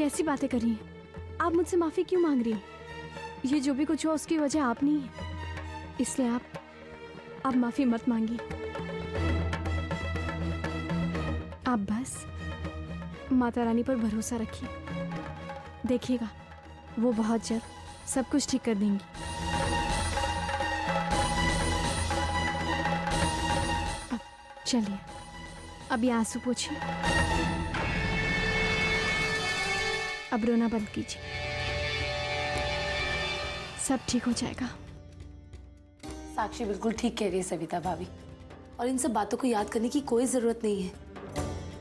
कैसी बातें कर रही हैं? आप मुझसे माफी क्यों मांग रही हैं? ये जो भी कुछ हुआ उसकी वजह आप नहीं है, इसलिए आप माफी मत मांगिए। आप बस माता रानी पर भरोसा रखिए, देखिएगा वो बहुत जल्द सब कुछ ठीक कर देंगी। अब चलिए, अब ये आंसू पोंछिए, अब रोना बंद कीजिए, सब ठीक हो जाएगा। साक्षी बिल्कुल ठीक कह रही है सविता भाभी, और इन सब बातों को याद करने की कोई जरूरत नहीं है।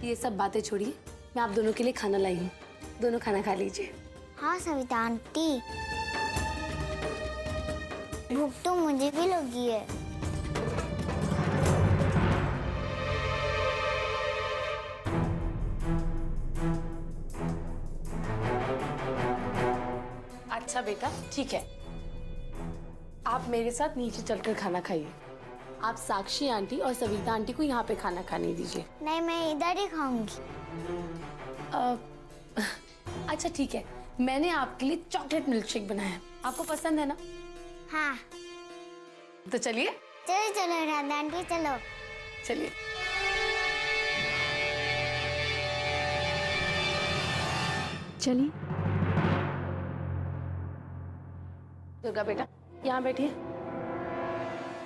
ये सब बातें छोड़िए, मैं आप दोनों के लिए खाना लाई हूँ, दोनों खाना खा लीजिए। हाँ सविता आंटी, भूख तो मुझे भी लगी है। अच्छा बेटा, ठीक है, आप मेरे साथ नीचे चलकर खाना खाइए। आप साक्षी आंटी और सविता आंटी को यहाँ पे खाना खाने दीजिए। नहीं, मैं इधर ही खाऊंगी। अच्छा ठीक है, मैंने आपके लिए चॉकलेट मिल्क शेक बनाया है, आपको पसंद है ना? हाँ तो चलिए। चलो चलो राधा आंटी, चलो। चलिए। चलिए। दुर्गा बेटा, यहाँ बैठिए,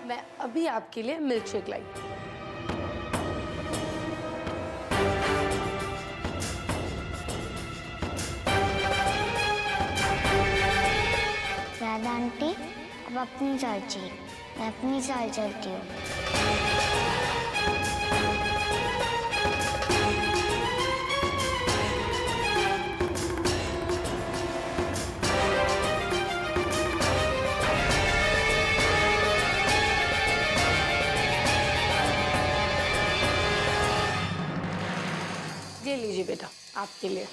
मैं अभी आपके लिए मिल्क शेक लाई। राधा आंटी, अब अपनी चाल चाहिए, मैं अपनी चाल चलती हूँ। ये लीजिए बेटा, आपके लिए।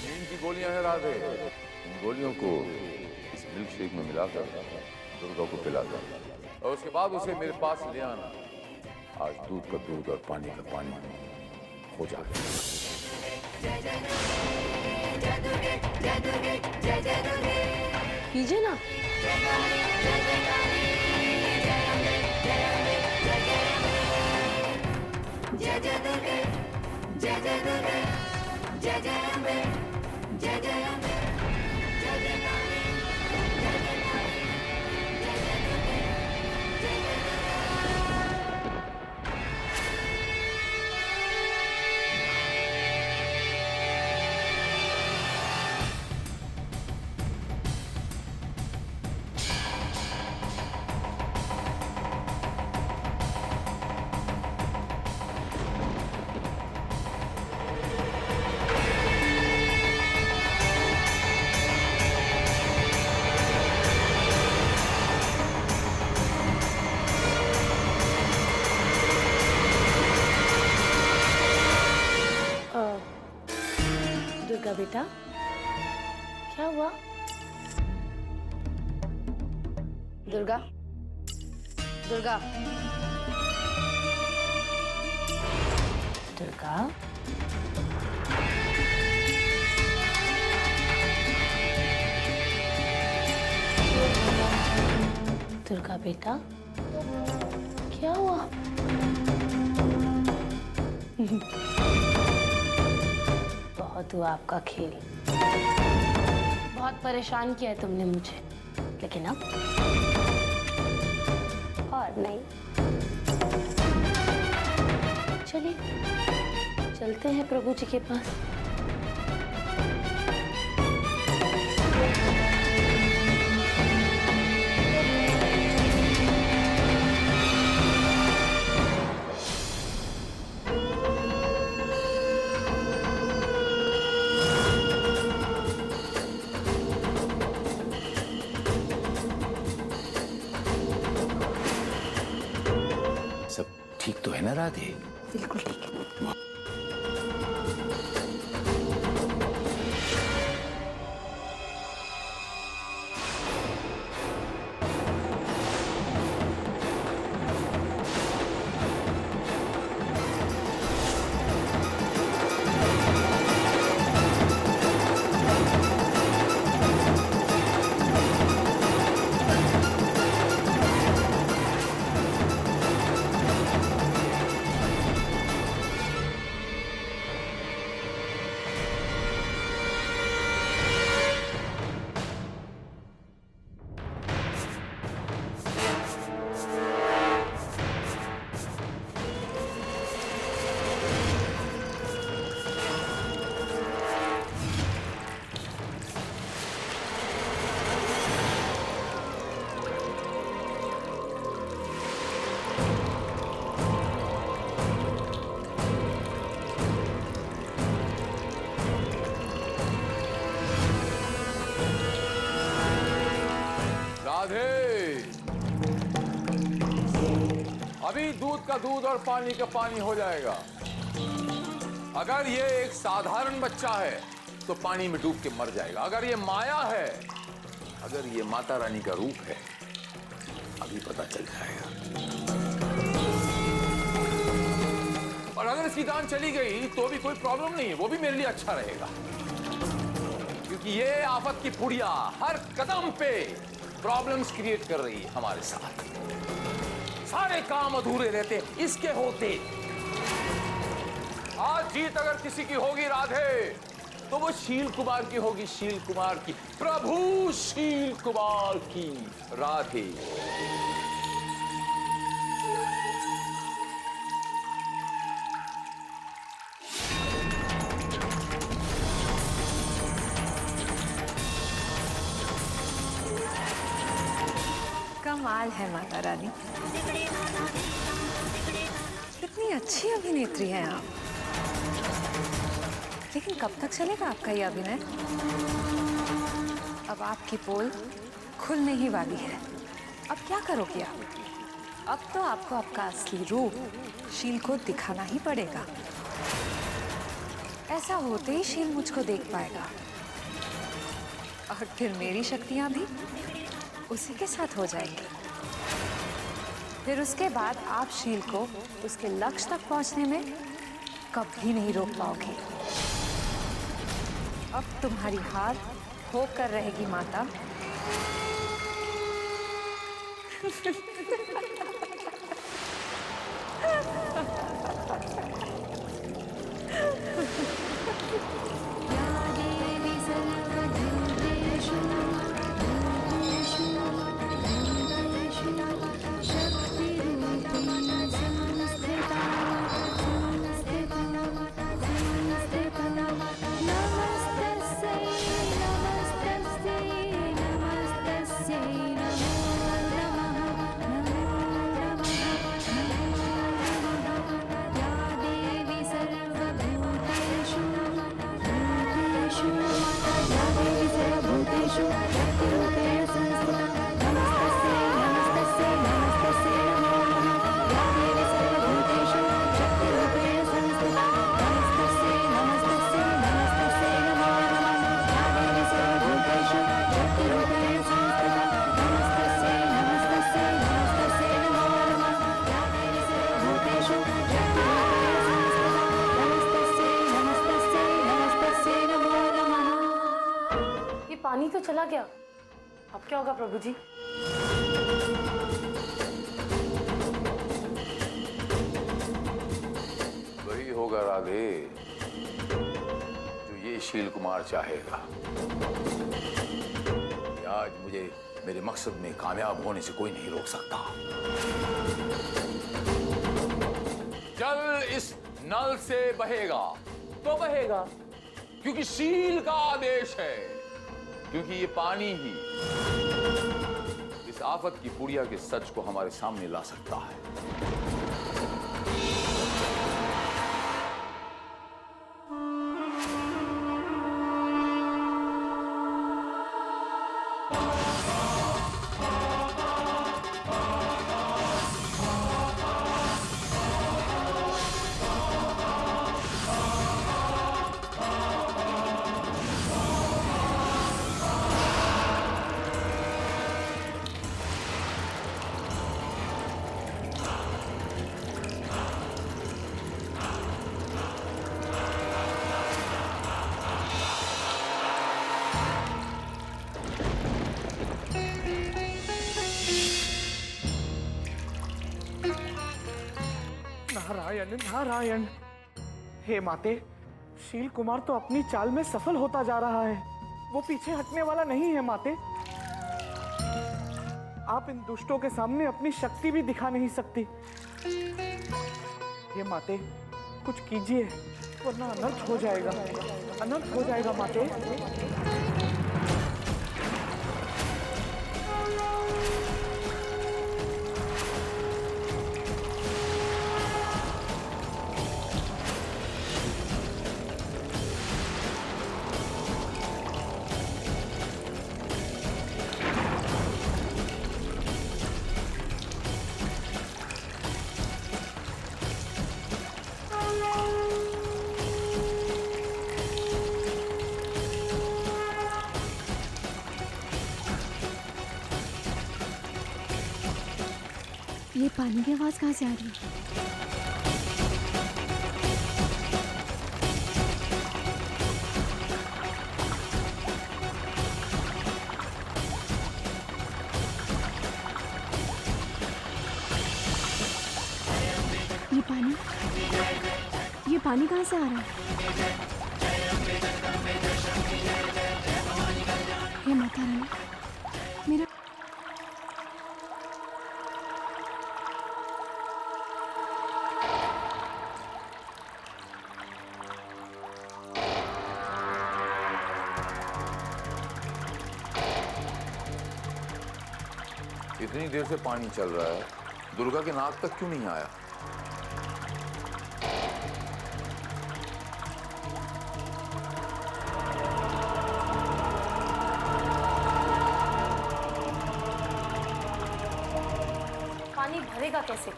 नींद की गोलियां हैं राधे, इन गोलियों को इस मिल्क शेक में मिलाकर दुर्गा को पिला दो और उसके बाद उसे मेरे पास ले आना। आज दूध का दूध और पानी का पानी हो जाए। पीजिए ना। जय जय दुर्गे, जय जय दुर्गे, जय जय अम्बे, जय जय अम्बे, जय जय काली, जय जय काली, जय जय दुर्गे, जय जय दुर्गा बेटा, क्या हुआ? दुर्गा, दुर्गा, दुर्गा, दुर्गा बेटा, क्या हुआ? बहुत हुआ आपका खेल, बहुत परेशान किया है तुमने मुझे, लेकिन अब और नहीं। चलिए चलते हैं प्रभु जी के पास। सब ठीक तो है ना राधे? बिल्कुल ठीक है। राधे, अभी दूध का दूध और पानी का पानी हो जाएगा। अगर ये एक साधारण बच्चा है तो पानी में डूब के मर जाएगा। अगर ये माया है, अगर ये माता रानी का रूप है, अभी पता चल जाएगा। और अगर इसकी जान चली गई तो भी कोई प्रॉब्लम नहीं है, वो भी मेरे लिए अच्छा रहेगा। क्योंकि ये आफत की पुड़िया हर कदम पे प्रॉब्लम्स क्रिएट कर रही है हमारे साथ। सारे काम अधूरे रहते इसके होते। आज जीत अगर किसी की होगी राधे, तो वो शील कुमार की होगी, शील कुमार की, प्रभु शील कुमार की। राधे कमाल है माता रानी, कितनी अच्छी अभिनेत्री हैं आप। लेकिन कब तक चलेगा आपका ये अभिनय? अब आपकी पोल खुलने ही वाली है। अब क्या करोगे आप? अब तो आपको आपका असली रूप शील को दिखाना ही पड़ेगा। ऐसा होते ही शील मुझको देख पाएगा और फिर मेरी शक्तियां भी उसी के साथ हो जाएंगी। फिर उसके बाद आप शील को उसके लक्ष्य तक पहुंचने में कभी नहीं रोक पाओगे। अब तुम्हारी हार होकर रहेगी माता। पानी तो चला गया, अब क्या होगा प्रभु जी? वही होगा राधे जो ये शील कुमार चाहेगा। आज मुझे मेरे मकसद में कामयाब होने से कोई नहीं रोक सकता। जल इस नल से बहेगा तो बहेगा, क्योंकि शील का आदेश है। क्योंकि ये पानी ही इस आफत की पुड़िया के सच को हमारे सामने ला सकता है। नारायण नारायण। हे माते, शील कुमार तो अपनी चाल में सफल होता जा रहा है। वो पीछे हटने वाला नहीं है माते। आप इन दुष्टों के सामने अपनी शक्ति भी दिखा नहीं सकती। हे माते, कुछ कीजिए वरना अनर्थ हो जाएगा, अनर्थ हो जाएगा माते। ये पानी की आवाज कहाँ से आ रही है? ये पानी कहाँ से आ रहा है? हे माता रानी, मेरा इतनी देर से पानी चल रहा है, दुर्गा के नाक तक क्यों नहीं आया? पानी भरेगा कैसे?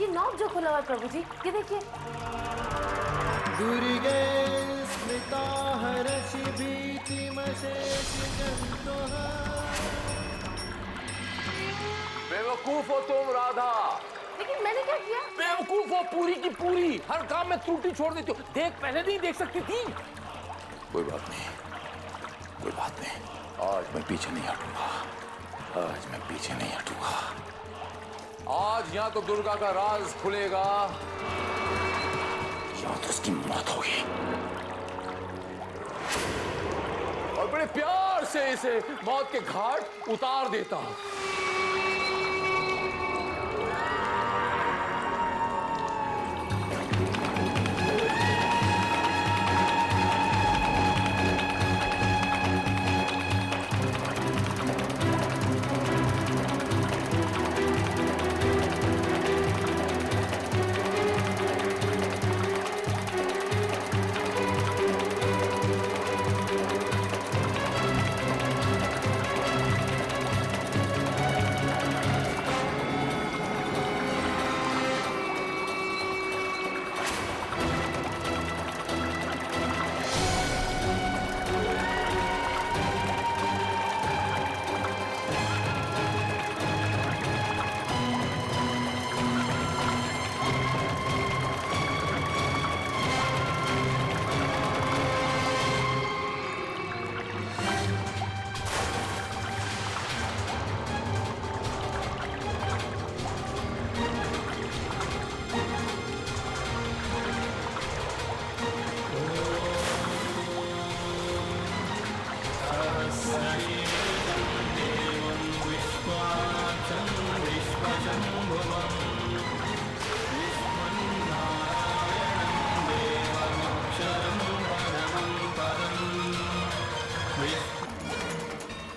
ये नॉब जो खुला हुआ है प्रभु जी, ये देखिए। दुर्गे स्मृता हर्षि भीतिमशेष जन्तुः। बेवकूफ हो तुम राधा। लेकिन मैंने क्या किया? बेवकूफ हो पूरी की पूरी, हर काम में त्रुटि छोड़ देती हो। देख, पहले नहीं देख सकती थी। कोई बात नहीं, कोई बात नहीं। आज मैं पीछे नहीं हटूंगा, आज मैं पीछे नहीं हटूंगा। आज या तो दुर्गा का राज खुलेगा या तो उसकी मौत होगी। और बड़े प्यार से इसे मौत के घाट उतार देता हूं।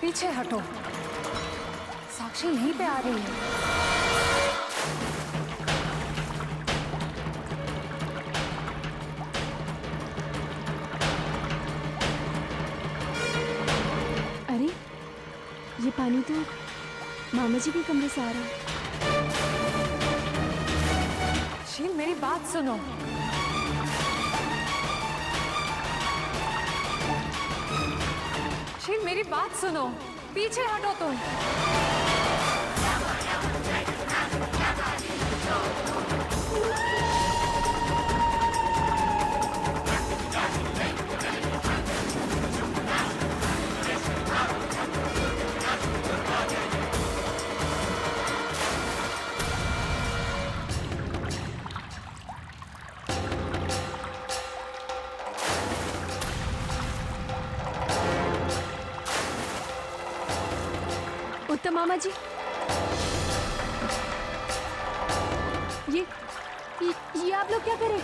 पीछे हटो, साक्षी यहीं पे आ रही है। अरे, ये पानी तो मामा जी के कमरे से आ रहा है। शील, मेरी बात सुनो। शील, मेरी बात सुनो, पीछे हटो तुम। उत्तम मामा जी, ये आप लोग क्या करें?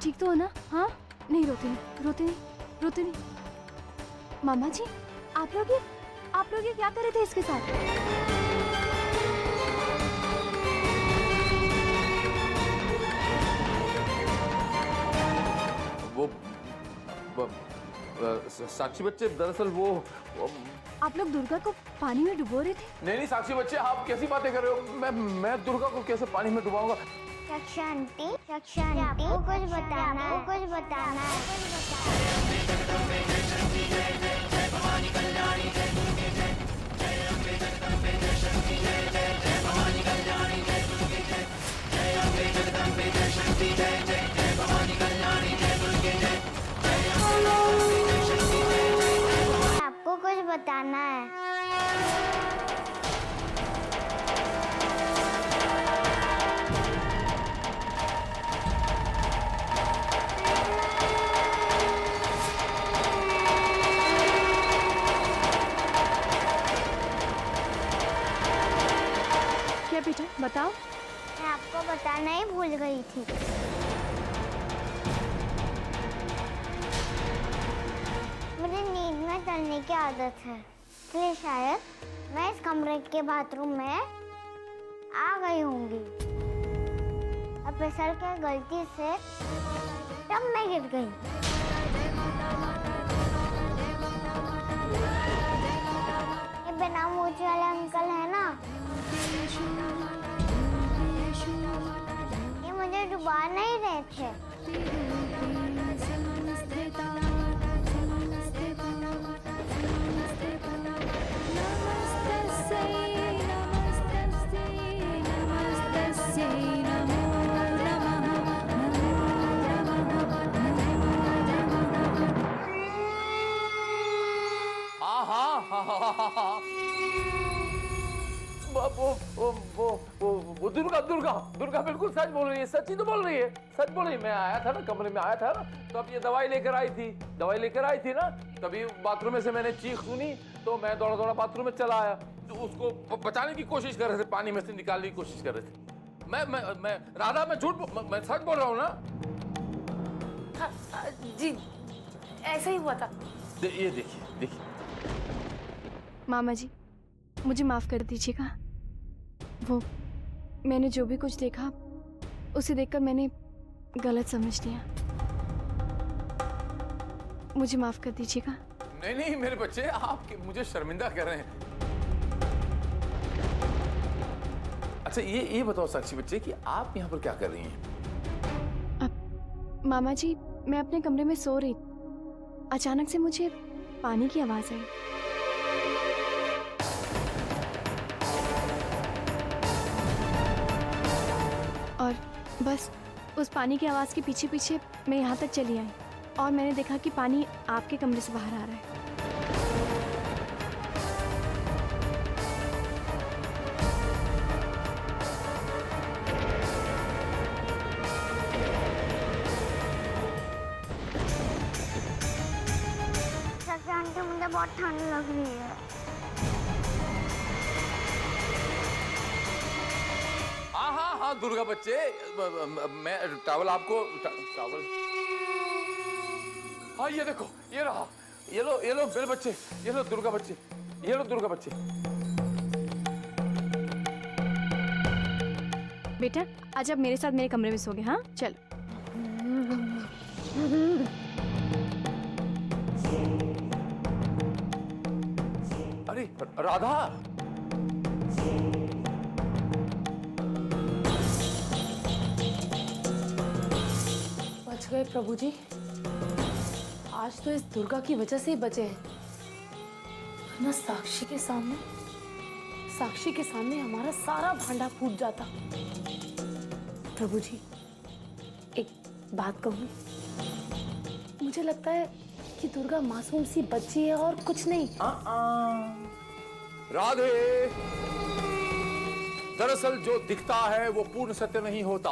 ठीक तो हो ना? हाँ, नहीं रोती नहीं, रोती नहीं, रोती नहीं। मामा जी, आप लोग ये क्या कर रहे थे इसके साथ? वो साक्षी बच्चे, दरअसल वो आप लोग दुर्गा को पानी में डुबो रहे थे? नहीं साक्षी बच्चे, आप कैसी बातें कर रहे हो? मैं दुर्गा को कैसे पानी में डुबाऊंगा? साक्षी आंटी, आपको कुछ बताना है, कुछ बताना है। आपको कुछ बताना है। क्या बेटा, बताओ। मैं आपको बताना ही भूल गई थी। मुझे नींद में चलने की आदत है, इसलिए शायद मैं इस कमरे के बाथरूम में आ गई होंगी और फिसल के गलती से तब मैं गिर गई। ये बिना मूछे वाले अंकल है ना, ये मुझे डुबा नहीं रहे थे। हाँ। वो दुर्गा बिल्कुल सच बोल रही है, सच ही तो बोल रही है, सच बोल रही है। मैं आया था ना, कमरे में आया था ना, तो अब ये दवाई लेकर आई थी ना, तभी बाथरूम में से मैंने चीख सुनी, तो मैं दौड़ा बाथरूम में चला आया, तो उसको बचाने की कोशिश कर रहे थे, पानी में से निकालने की कोशिश कर रहे थे। मैं राधा, मैं सच बोल रहा हूँ ना? जी ऐसा ही हुआ था। ये देखिए। मामा जी, मुझे माफ कर दीजिएगा। वो मैंने जो भी कुछ देखा उसे देखकर मैंने गलत समझ लिया। मुझे माफ कर दीजिएगा। नहीं मेरे बच्चे, आप मुझे शर्मिंदा कर रहे हैं। अच्छा ये बताओ साक्षी बच्चे कि आप यहाँ पर क्या कर रही हैं? अब मामा जी, मैं अपने कमरे में सो रही, अचानक से मुझे पानी की आवाज आई। और बस उस पानी की आवाज के पीछे पीछे मैं यहाँ तक चली आई और मैंने देखा कि पानी आपके कमरे से बाहर आ रहा है। आंटी, मुझे बहुत ठंड लग रही है। हाँ दुर्गा बच्चे, मैं टॉवल आपको टॉवल, हाँ ये देखो, ये रहा, ये लो मेरे बच्चे, ये लो दुर्गा बच्चे। बेटा, आज आप मेरे साथ मेरे कमरे में सोगे। हाँ चलो। अरे राधा, बच गए प्रभु जी। आज तो इस दुर्गा की वजह से ही बचे हैं, वरना साक्षी के सामने हमारा सारा भांडा फूट जाता। प्रभु जी, एक बात कहूं, मुझे लगता है कि दुर्गा मासूम सी बच्ची है और कुछ नहीं। राधे, दरअसल जो दिखता है वो पूर्ण सत्य नहीं होता,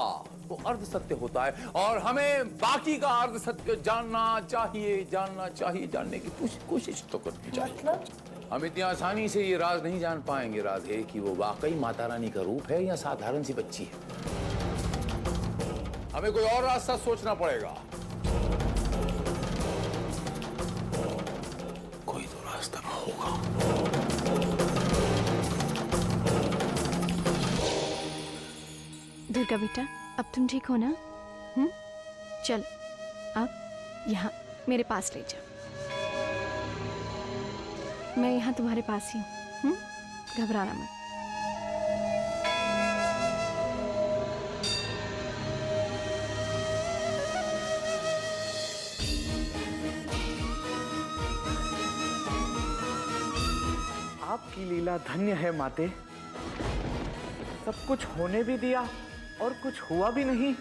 वो अर्ध सत्य होता है, और हमें बाकी का अर्ध सत्य जानना चाहिए, जानने की कोशिश तो करनी चाहिए। मतलब हम इतनी आसानी से ये राज नहीं जान पाएंगे राधे कि वो वाकई माता रानी का रूप है या साधारण सी बच्ची है। हमें कोई और रास्ता सोचना पड़ेगा। कोई तो रास्ता होगा। दुर्गा बेटा, अब तुम ठीक हो ना? चल, अब यहाँ मेरे पास ले जाओ। मैं यहाँ तुम्हारे पास ही हूँ। घबराना मत। आपकी लीला धन्य है माते। सब कुछ होने भी दिया और कुछ हुआ भी नहीं।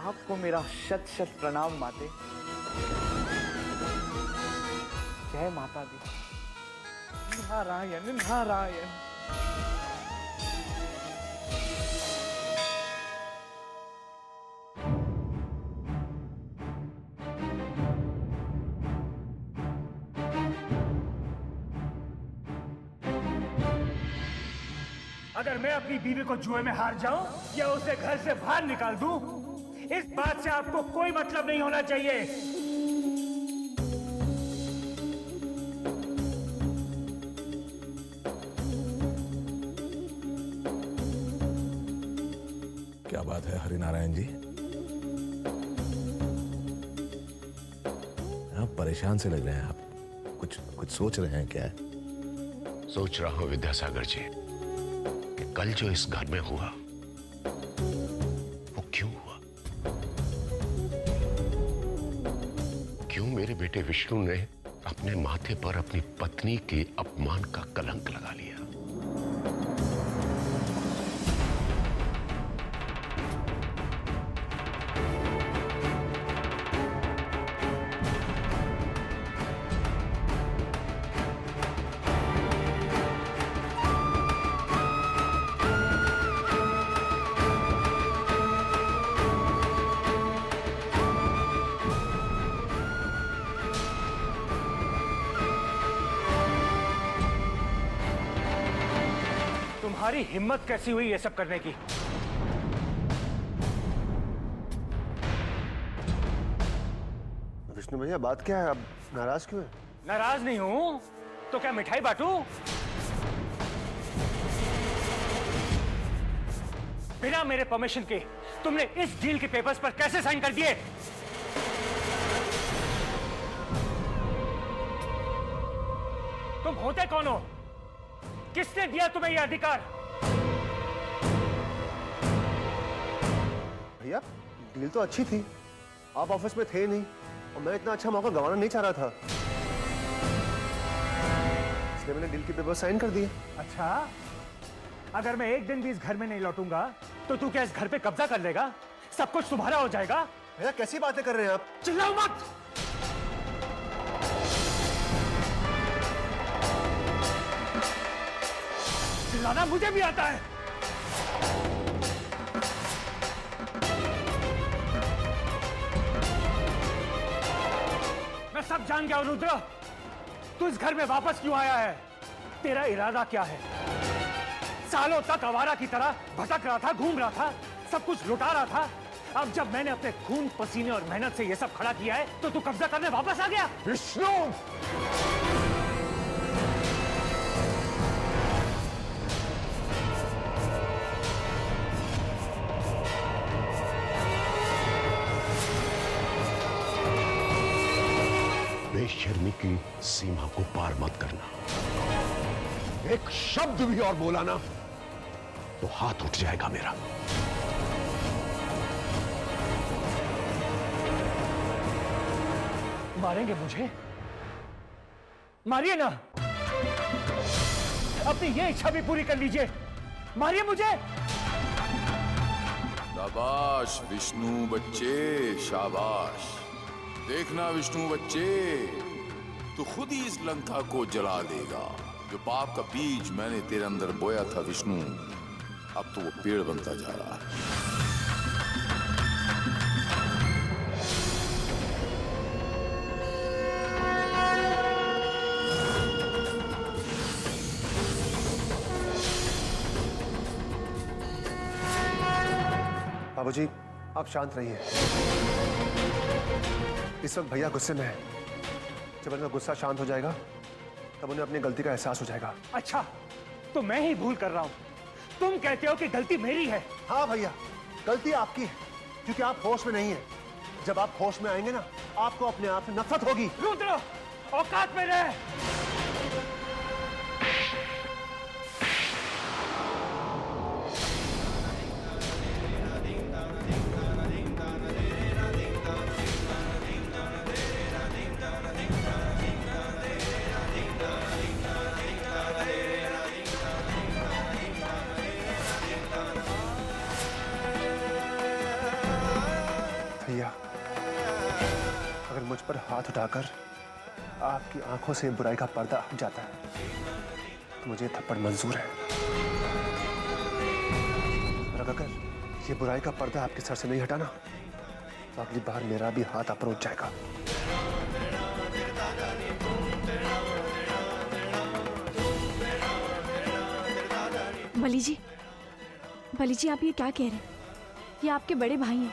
आपको मेरा शत शत प्रणाम माते। जय माता दी। नारायण नारायण। अगर मैं अपनी बीवी को जुए में हार जाऊं या उसे घर से बाहर निकाल दूं, इस बात से आपको कोई मतलब नहीं होना चाहिए। क्या बात है हरिनारायण जी? आप परेशान से लग रहे हैं। आप कुछ सोच रहे हैं क्या? सोच रहा हूं विद्यासागर जी कि कल जो इस घर में हुआ वो क्यों हुआ? क्यों मेरे बेटे विष्णु ने अपने माथे पर अपनी पत्नी के अपमान का कलंक लगा लिया? तुम्हारी हिम्मत कैसी हुई ये सब करने की? विष्णु भैया, बात क्या है? आप नाराज क्यों हैं? नाराज नहीं हूं तो क्या मिठाई बांटूं? बिना मेरे परमिशन के तुमने इस डील के पेपर्स पर कैसे साइन कर दिए? तुम होते कौन हो? किसने दिया तुम्हें यह अधिकार? भैया, डील तो अच्छी थी। आप ऑफिस में थे नहीं और मैं इतना अच्छा मौका गंवाना नहीं चाह रहा था, इसलिए मैंने डील के पेपर साइन कर दिए। अच्छा, अगर मैं एक दिन भी इस घर में नहीं लौटूंगा तो तू क्या इस घर पे कब्जा कर लेगा? सब कुछ तुम्हारा हो जाएगा? भैया, कैसी बातें कर रहे हैं आप? चिल्लाओ मत। चिल्लाना मुझे भी आता है। मैं सब जान गया रुद्र, तू इस घर में वापस क्यों आया है? तेरा इरादा क्या है? सालों तक आवारा की तरह भटक रहा था, घूम रहा था, सब कुछ लुटा रहा था। अब जब मैंने अपने खून पसीने और मेहनत से ये सब खड़ा किया है तो तू कब्जा करने वापस आ गया? विष्णु! बेशर्मी की सीमा को पार मत करना। एक शब्द भी और बोला ना तो हाथ उठ जाएगा मेरा। मारेंगे मुझे? मारिए ना, अपनी ये इच्छा भी पूरी कर लीजिए। मारिए मुझे। शाबाश विष्णु बच्चे, शाबाश। देखना विष्णु बच्चे, तू खुद ही इस लंका को जला देगा। जो पाप का बीज मैंने तेरे अंदर बोया था विष्णु, अब तो वो पेड़ बनता जा रहा है। बाबूजी, आप शांत रहिए। इस वक्त भैया गुस्से में है। जब उनका गुस्सा शांत हो जाएगा तब उन्हें अपनी गलती का एहसास हो जाएगा। अच्छा, तो मैं ही भूल कर रहा हूँ। तुम कहते हो कि गलती मेरी है। हाँ भैया, गलती आपकी है क्योंकि आप होश में नहीं है। जब आप होश में आएंगे ना, आपको अपने आप से नफरत होगी। रुद्र, औकात में रह। भैया, अगर मुझ पर हाथ उठाकर आपकी आंखों से बुराई का पर्दा हट जाता है तो मुझे थप्पड़ मंजूर है। और अगर ये बुराई का पर्दा आपके सर से नहीं हटा ना, तो अगली बार मेरा भी हाथ आप पर उठ जाएगा। बली जी, आप ये क्या कह रहे हैं? ये आपके बड़े भाई हैं।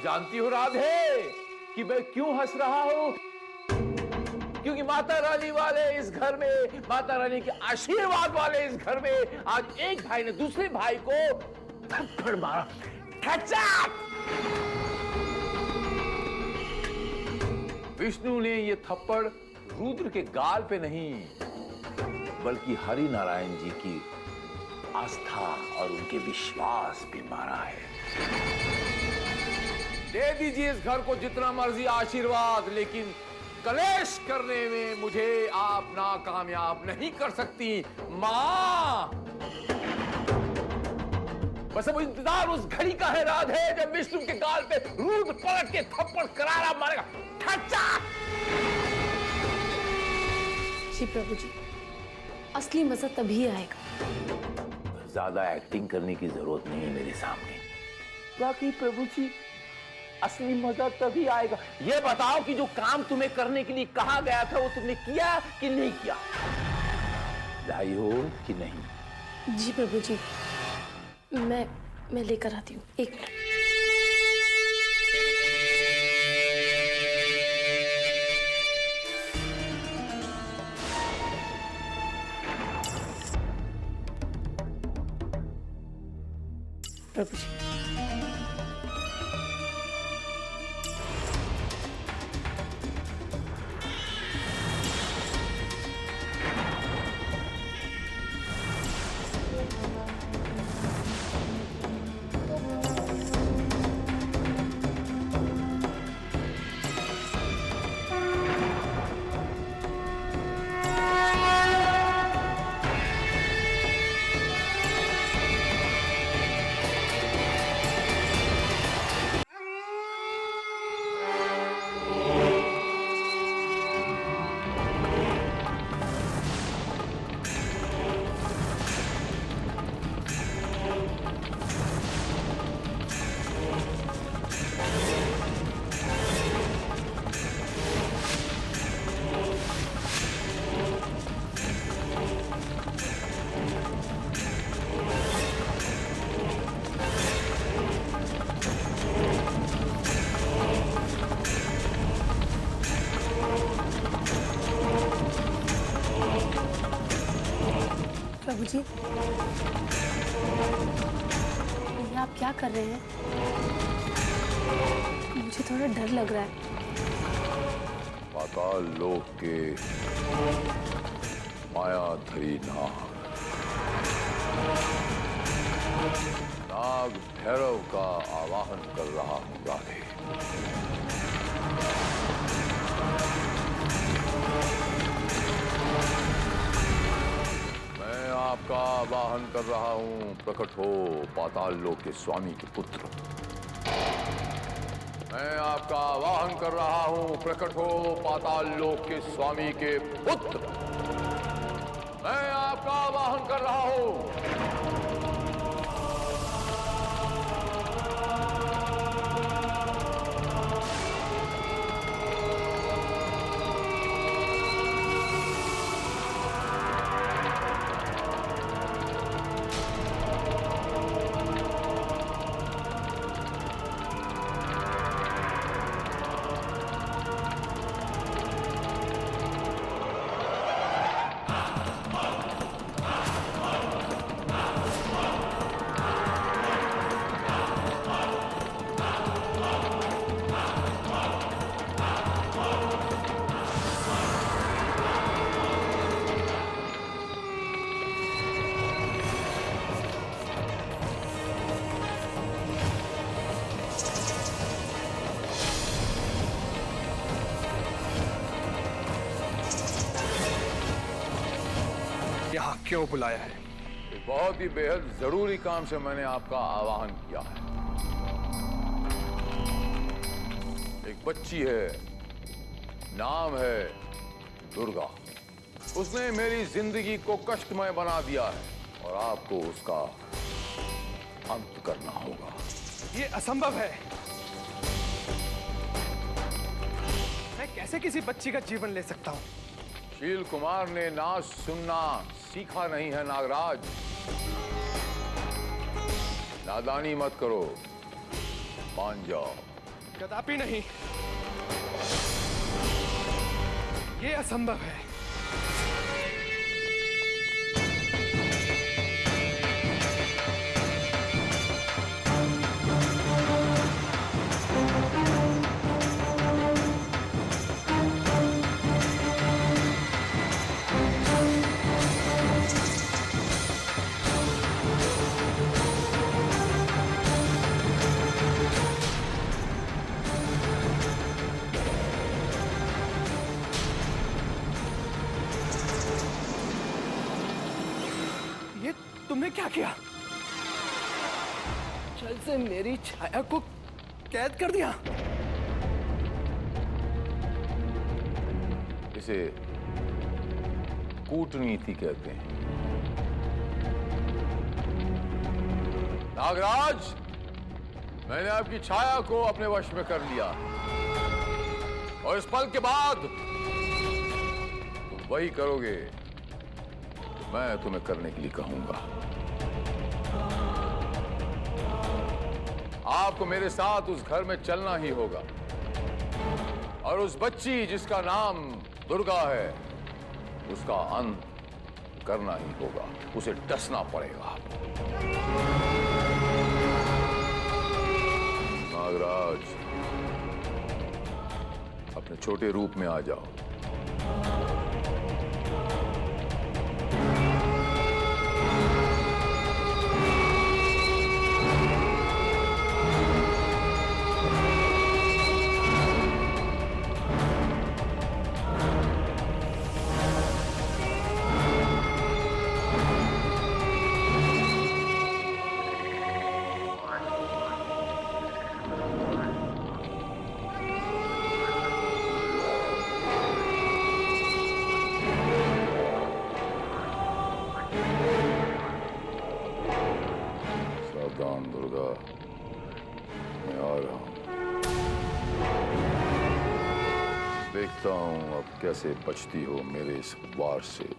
जानती हो राधे कि मैं क्यों हंस रहा हूं? क्योंकि माता रानी वाले इस घर में, माता रानी के आशीर्वाद वाले इस घर में आज एक भाई ने दूसरे भाई को थप्पड़ मारा। विष्णु ने ये थप्पड़ रुद्र के गाल पे नहीं, बल्कि हरि नारायण जी की आस्था और उनके विश्वास पे मारा है। दे दीजिए इस घर को जितना मर्जी आशीर्वाद, लेकिन कलेश करने में मुझे आप नाकामयाब नहीं कर सकती मां। बस अब इंतजार उस घड़ी का है राधे, जब विष्णु के गाल पे रुद्र पलट के थप्पड़ करारा मारेगा। ठच्चा! जी प्रभु जी, असली मजा तभी आएगा। ज्यादा एक्टिंग करने की जरूरत नहीं है मेरे सामने। बाकी प्रभु जी, असली मजा तभी आएगा। ये बताओ कि जो काम तुम्हें करने के लिए कहा गया था वो तुमने किया कि नहीं किया? लाई हो कि नहीं? जी प्रभु जी, मैं लेकर आती हूँ। एक मिनट। प्रभु जी, प्रभु जी, ये आप क्या कर रहे हैं? मुझे थोड़ा डर लग रहा है। पाताल लोक के मायाधरी नाग भैरव का आवाहन कर रहा हूं राधे। मैं आपका आवाहन कर रहा हूं, प्रकट हो पाताल लोक के स्वामी के पुत्र। मैं आपका आवाहन कर रहा हूं, प्रकट हो पाताल लोक के स्वामी के पुत्र। मैं आपका आवाहन कर रहा हूं। यहाँ क्यों बुलाया है? एक बहुत ही बेहद जरूरी काम से मैंने आपका आवाहन किया है। एक बच्ची है, नाम है दुर्गा। उसने मेरी जिंदगी को कष्टमय बना दिया है और आपको उसका अंत करना होगा। ये असंभव है। मैं कैसे किसी बच्ची का जीवन ले सकता हूँ? शील कुमार ने ना सुनना सीखा नहीं है नागराज। नादानी मत करो, मान जाओ। कदापि नहीं, ये असंभव है। तुमने क्या किया? जल से मेरी छाया को कैद कर दिया। इसे कूटनीति कहते हैं। नागराज, मैंने आपकी छाया को अपने वश में कर लिया और इस पल के बाद तुम वही करोगे तो मैं तुम्हें करने के लिए कहूंगा। आपको मेरे साथ उस घर में चलना ही होगा और उस बच्ची जिसका नाम दुर्गा है उसका अंत करना ही होगा। उसे डसना पड़ेगा। नागराज, अपने छोटे रूप में आ जाओ। दुर्गा, मैं आ रहा हूं। देखता हूं अब कैसे बचती हो मेरे इस वार से।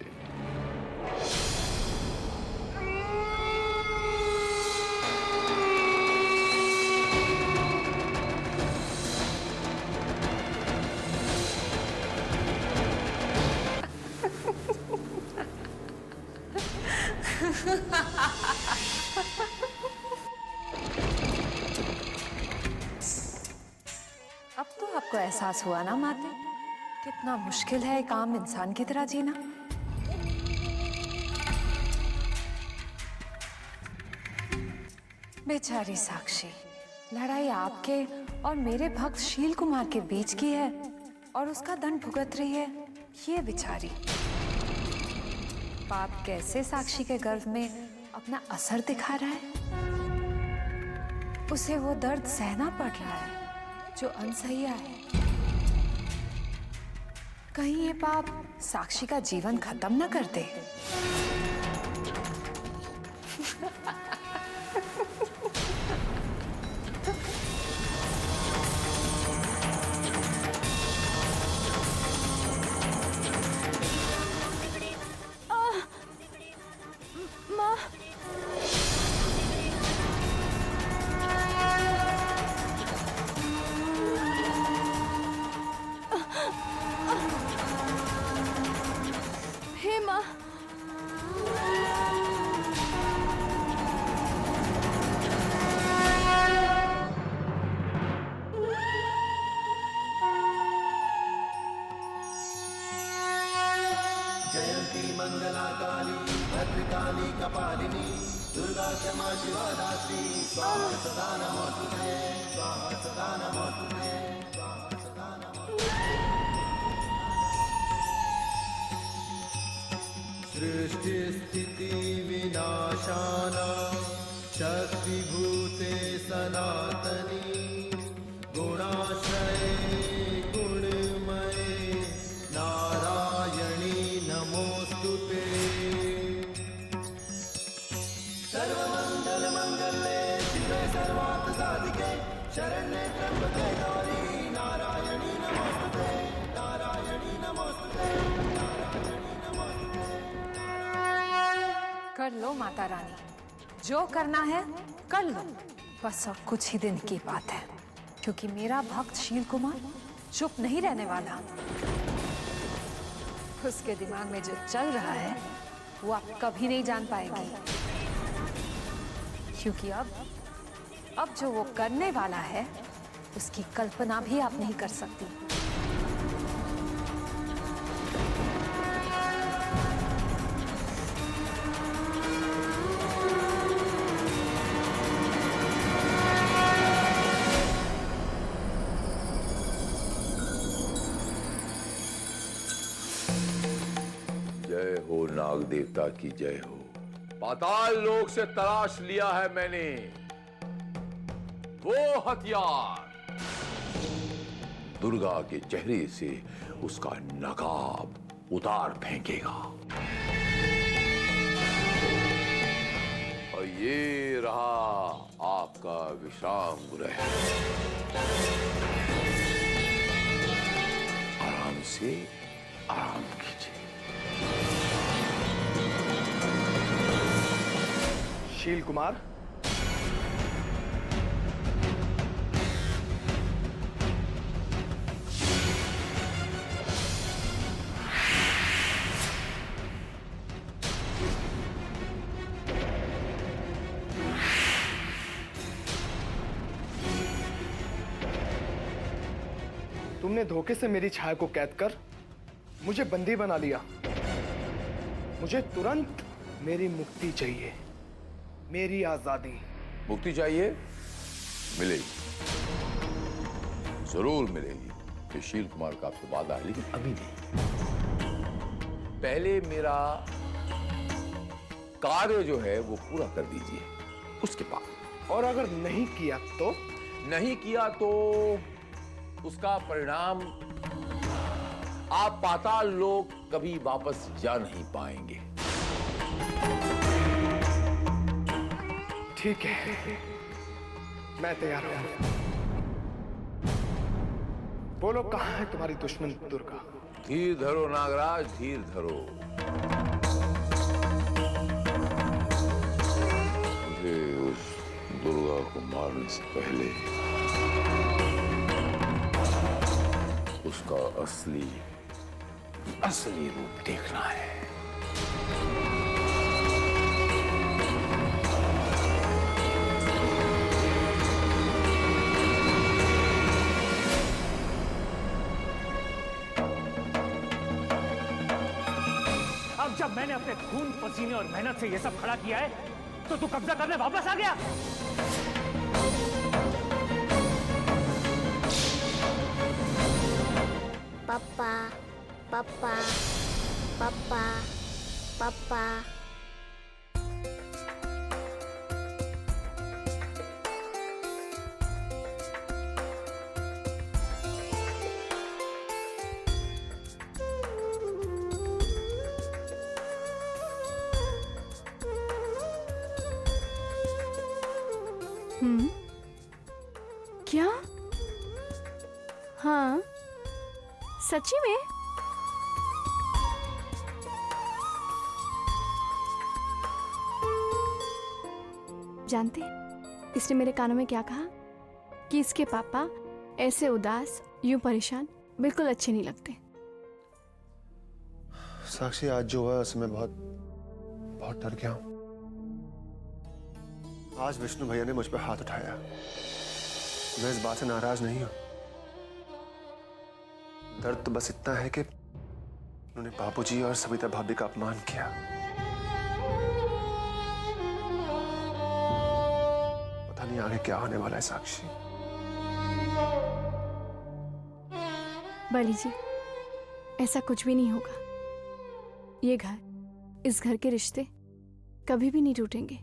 अब तो आपको एहसास हुआ ना माते, कितना मुश्किल है एक आम इंसान की तरह जीना। बेचारी साक्षी, लड़ाई आपके और मेरे भक्त शील कुमार के बीच की है और उसका दंड भुगत रही है ये बेचारी। पाप कैसे साक्षी के गर्भ में अपना असर दिखा रहा है। उसे वो दर्द सहना पड़ रहा है जो अनसहिया है। कहीं ये पाप साक्षी का जीवन खत्म न कर दे। माँ, हे माँ, जयंती मंगला काली भद्रकाली कपालिनी दुर्गा क्षमा शिवा दात्री स्वाहा सदा नमोस्तुते स्वाहा सदा नमोस्तुते स्वाहा सदा नमोस्तुते। सृष्टि स्थिति विनाशाना शक्तिभूते सनातनी गुणाश्रये गुणमये नारायणी नमोस्तुते। सर्वमंगल मंगले शिवे सर्वार्थ साधिके शरण्ये त्र्यंबके गौरी नारायणी नमोस्तुते नारायणी नमोस्तुते नारायणी नमोस्तुते। कर लो माता रानी, जो करना है कर लो। बस अब कुछ ही दिन की बात है, क्योंकि मेरा भक्त शील कुमार चुप नहीं रहने वाला। उसके दिमाग में जो चल रहा है वो आप कभी नहीं जान पाएंगी, क्योंकि अब जो वो करने वाला है उसकी कल्पना भी आप नहीं कर सकती। जय हो नाग देवता की जय हो। पाताल लोक से तलाश लिया है मैंने वो हथियार, दुर्गा के चेहरे से उसका नकाब उतार फेंकेगा। और ये रहा आपका विश्राम गृह। आराम से आराम कीजिए। शील कुमार, तुमने धोखे से मेरी छाया को कैद कर मुझे बंदी बना लिया। मुझे तुरंत मेरी मुक्ति चाहिए, मेरी आजादी। मुक्ति चाहिए? मिलेगी, जरूर मिलेगी। ये शील कुमार का आपसे वादा है, लेकिन अभी नहीं। पहले मेरा कार्य जो है वो पूरा कर दीजिए, उसके बाद। और अगर नहीं किया तो? नहीं किया तो उसका परिणाम आप पाताल लोक कभी वापस जा नहीं पाएंगे। ठीक है, मैं तैयार हूं। बोलो, कहां है तुम्हारी दुश्मन दुर्गा? धीर धरो नागराज, धीर धरो। मुझे उस दुर्गा को मारने से पहले उसका असली रूप देखना है। अब जब मैंने अपने खून पसीने और मेहनत से ये सब खड़ा किया है, तो तू कब्जा करने वापस आ गया? पापा पापा पापा पापा। क्या? हाँ, सच्ची में? जानते, इसने मेरे कानों में क्या कहा? कि इसके पापा ऐसे उदास, यूं परेशान बिल्कुल अच्छे नहीं लगते। साक्षी, आज जो हुआ उसमें बहुत डर गया हूं। आज विष्णु भैया ने मुझ पर हाथ उठाया। मैं इस बात से नाराज नहीं हूं। दर्द तो बस इतना है कि उन्होंने बाबूजी और सविता भाभी का अपमान किया। पता नहीं आगे क्या होने वाला है साक्षी। बड़ी जी, ऐसा कुछ भी नहीं होगा। ये घर, इस घर के रिश्ते कभी भी नहीं टूटेंगे।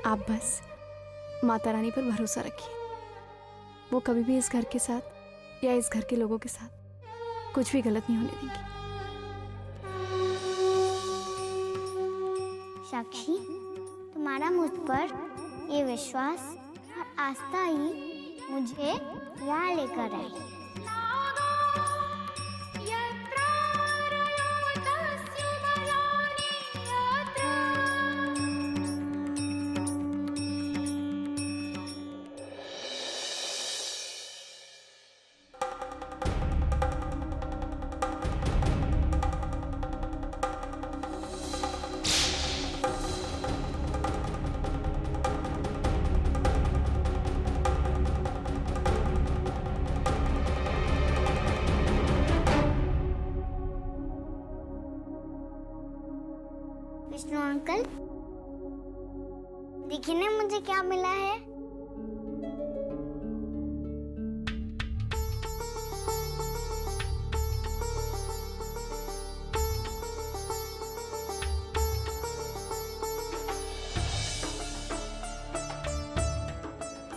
आप बस माता रानी पर भरोसा रखिए। वो कभी भी इस घर के साथ या इस घर के लोगों के साथ कुछ भी गलत नहीं होने देंगी। साक्षी, तुम्हारा मुझ पर ये विश्वास और आस्था ही मुझे यहाँ लेकर आई। विष्णु अंकल, देखिए ना मुझे क्या मिला है।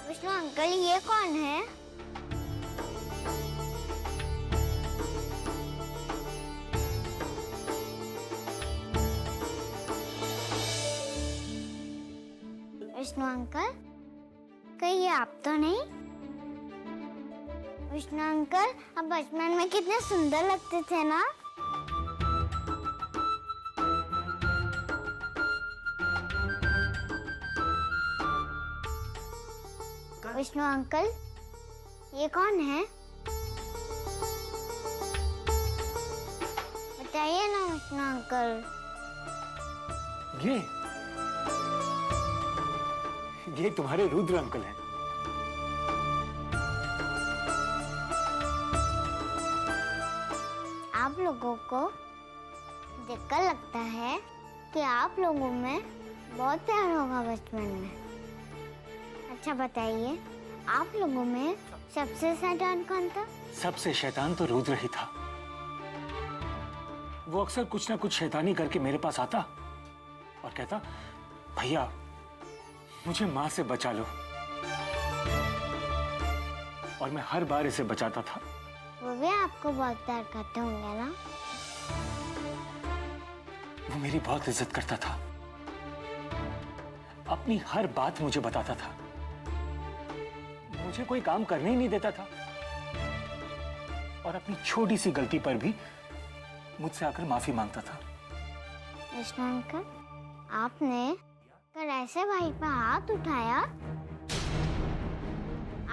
विष्णु अंकल, ये कौन है? विष्णु अंकल, कहीं ये आप तो नहीं? विष्णु अंकल, आप बचपन में कितने सुंदर लगते थे ना। विष्णु अंकल, ये कौन है? बताइए ना विष्णु अंकल। ये तुम्हारे रुद्र अंकल हैं। आप लोगों को देखकर लगता है कि आप लोगों में बहुत प्यार होगा बचपन में। अच्छा बताइए, आप लोगों में सबसे शैतान कौन था? सबसे शैतान तो रुद्र ही था। वो अक्सर कुछ ना कुछ शैतानी करके मेरे पास आता और कहता, भैया मुझे माँ से बचा लो। और मैं हर बार इसे बचाता था। वो भी आपको बहुत प्यार करते होंगे ना? वो मेरी बहुत इज्जत करता था। अपनी हर बात मुझे बताता था। मुझे कोई काम करने ही नहीं देता था। और अपनी छोटी सी गलती पर भी मुझसे आकर माफी मांगता था। विष्णु अंकल, आपने अगर ऐसे भाई पर हाथ उठाया,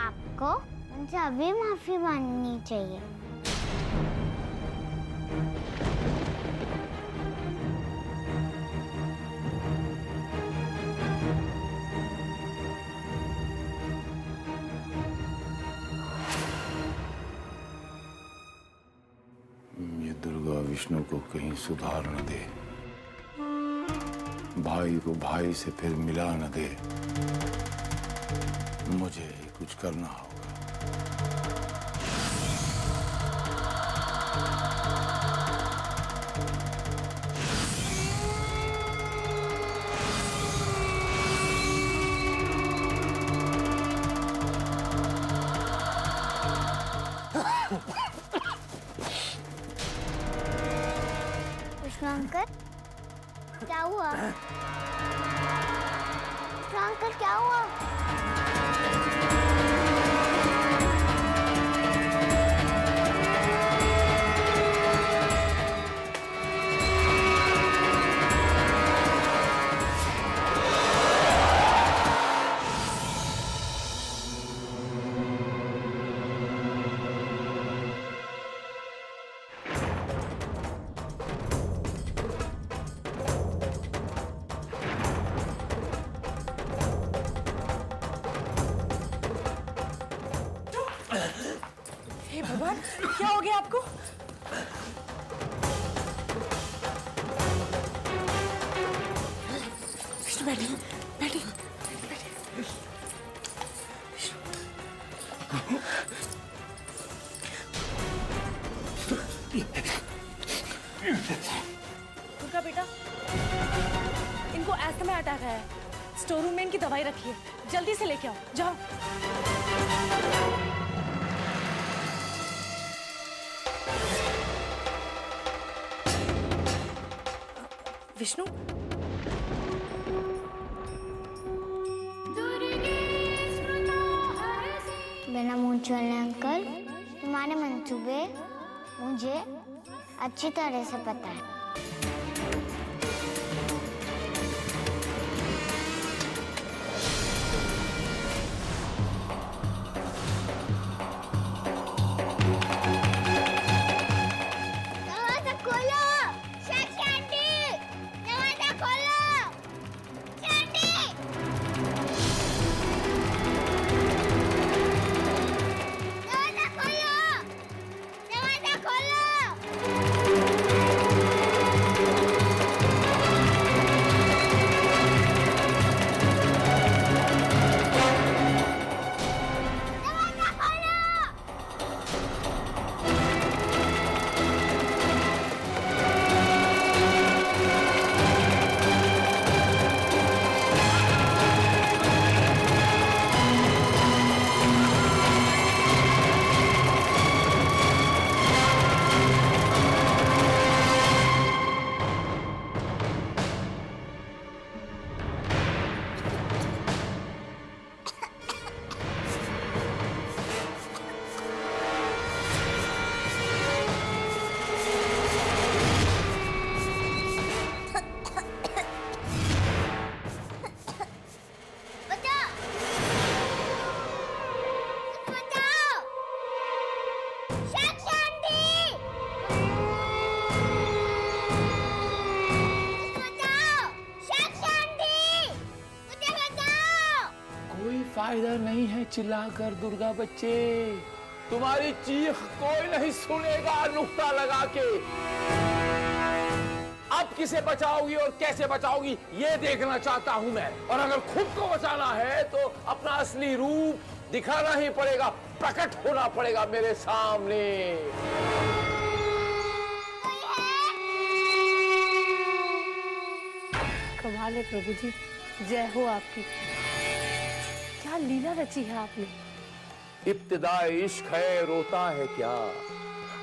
आपको उनसे अभी माफी मांगनी चाहिए। ये दुर्गा विष्णु को कहीं सुधार न दे, भाई को भाई से फिर मिला न दे। मुझे कुछ करना होगा। विष्णु अंकल, क्या हुआ? विष्णु अंकल, क्या हुआ? विष्णु बैठिए बैठिए दुर्गा बेटा, इनको एस्थमा अटैक आया है। स्टोर रूम में इनकी दवाई रखी है, जल्दी से लेके आओ, जाओ। विष्णु, बिना मुंह चलने अंकल, तुम्हारे मंसूबे मुझे अच्छी तरह से पता है। दरवाजा खोलो, साक्षी आंटी, दरवाजा खोलो, आंटी। दरवाजा खोलो, दरवाजा खोलो। दरवाजा खोलो। बचाओ, बचाओ, साक्षी आंटी, बचाओ, साक्षी आंटी, मुझे बचाओ। कोई फायदा नहीं है चिल्लाकर दुर्गा बच्चे, तुम्हारी चीख कोई नहीं सुनेगा नुक्ता लगा के। अब किसे बचाओगी और कैसे बचाओगी ये देखना चाहता हूं मैं। और अगर खुद को बचाना है तो अपना असली रूप दिखाना ही पड़ेगा, प्रकट होना पड़ेगा मेरे सामने। कमाल है प्रभु जी, जय हो आपकी। क्या लीला रची है आपने। इब्तिदाए इश्क है, रोता है क्या,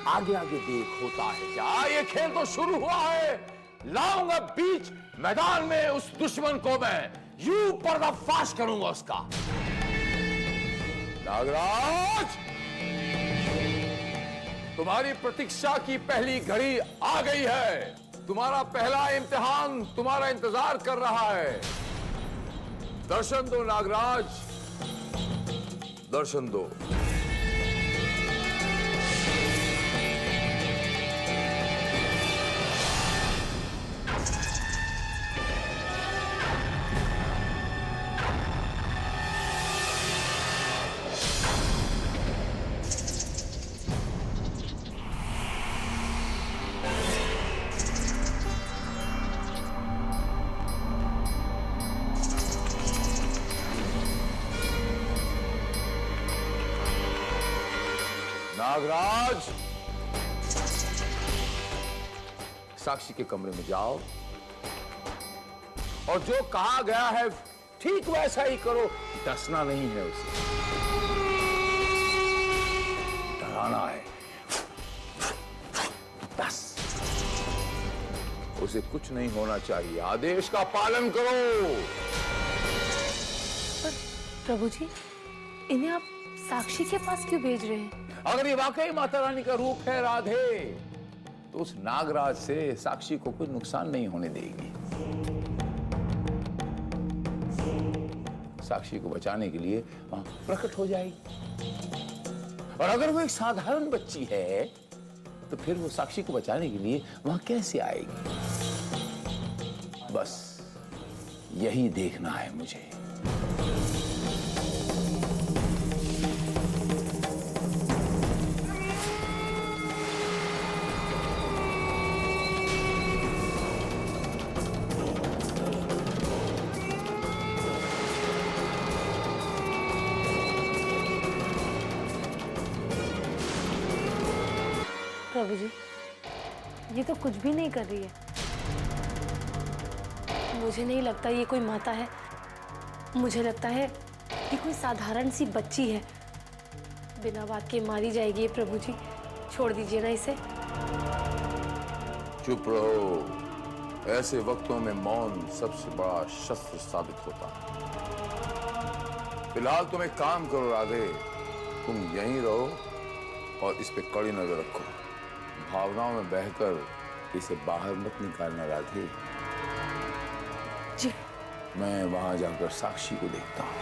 आगे आगे देख होता है क्या। ये खेल तो शुरू हुआ है, लाऊंगा बीच मैदान में उस दुश्मन को मैं, यूं पर्दाफाश करूंगा उसका। नागराज, तुम्हारी प्रतीक्षा की पहली घड़ी आ गई है। तुम्हारा पहला इम्तिहान तुम्हारा इंतजार कर रहा है। दर्शन दो नागराज, दर्शन दो। नागराज, साक्षी के कमरे में जाओ और जो कहा गया है ठीक वैसा ही करो। डसना नहीं है उसे, डराना है। बस उसे कुछ नहीं होना चाहिए। आदेश का पालन करो। पर प्रभु जी, इन्हें आप साक्षी के पास क्यों भेज रहे हैं। अगर ये वाकई माता रानी का रूप है राधे, तो उस नागराज से साक्षी को कोई नुकसान नहीं होने देगी। साक्षी को बचाने के लिए वहां प्रकट हो जाएगी। और अगर वो एक साधारण बच्ची है तो फिर वो साक्षी को बचाने के लिए वहां कैसे आएगी। बस यही देखना है मुझे। प्रभु जी, ये तो कुछ भी नहीं कर रही है। मुझे नहीं लगता ये कोई माता है, मुझे लगता है ये कोई साधारण सी बच्ची है। बिना बात के मारी जाएगी ये प्रभु जी, छोड़ दीजिए ना इसे। चुप रहो, ऐसे वक्तों में मौन सबसे बड़ा शस्त्र साबित होता है। फिलहाल तुम एक काम करो राधे, तुम यहीं रहो और इस पे कड़ी नजर रखो। भावनाओं में बहकर इसे बाहर मत निकालना राधे। जी। मैं वहां जाकर साक्षी को देखता हूं।